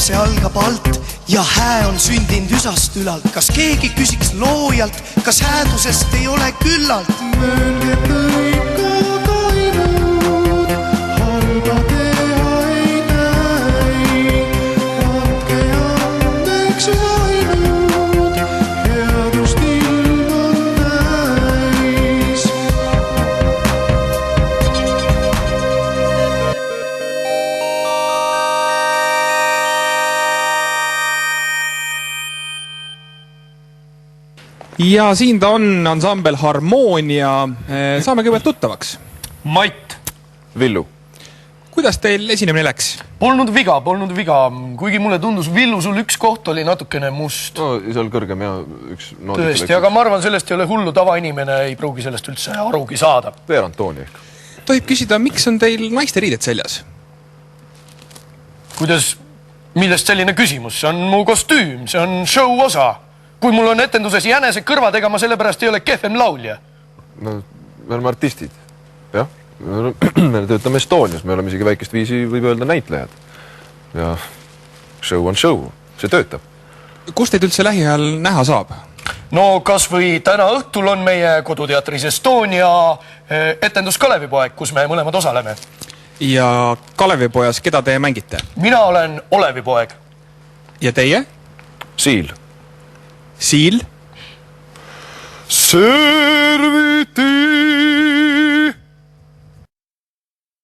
see algab alt ja hää on sündinud üsast ülalt. Kas keegi küsiks loojalt, kas häädusest ei ole küllalt? Mõelge tõika tainud, halba teha ei näi. Andke andeks vainud, headust ilm on täis. Ja siin ta on, ansambel Harmoonia. Saame kõigepealt tuttavaks. Mait. Villu. Kuidas teil esinemine läks? Polnud viga. Kuigi mulle tundus, Villu, sul üks koht oli natukene must. No, seal kõrgem ja üks noodike. Tõesti, aga ma arvan, sellest ei ole hullu, tavainimene ei pruugi sellest üldse arugi saada. Veerand tooni ehk. Tohib küsida, miks on teil naiste riided seljas? Kuidas, millest selline küsimus? See on mu kostüüm, see on show osa. Kui mul on etenduses jänese kõrvadega, ma sellepärast ei ole kehvem laulja. No, me oleme artistid. Jah, me töötame Estonias, me oleme isegi väikest viisi, võib öelda, näitlejad. Ja show on show, see töötab. Kus teid üldse lähiajal näha saab? No kas või täna õhtul on meie koduteatris Estonia etendus Kalevipoeg, kus me mõlemad osaleme. Ja Kalevipojas, keda te mängite? Mina olen Olevipoeg. Ja teie? Siil. Siil? Serviti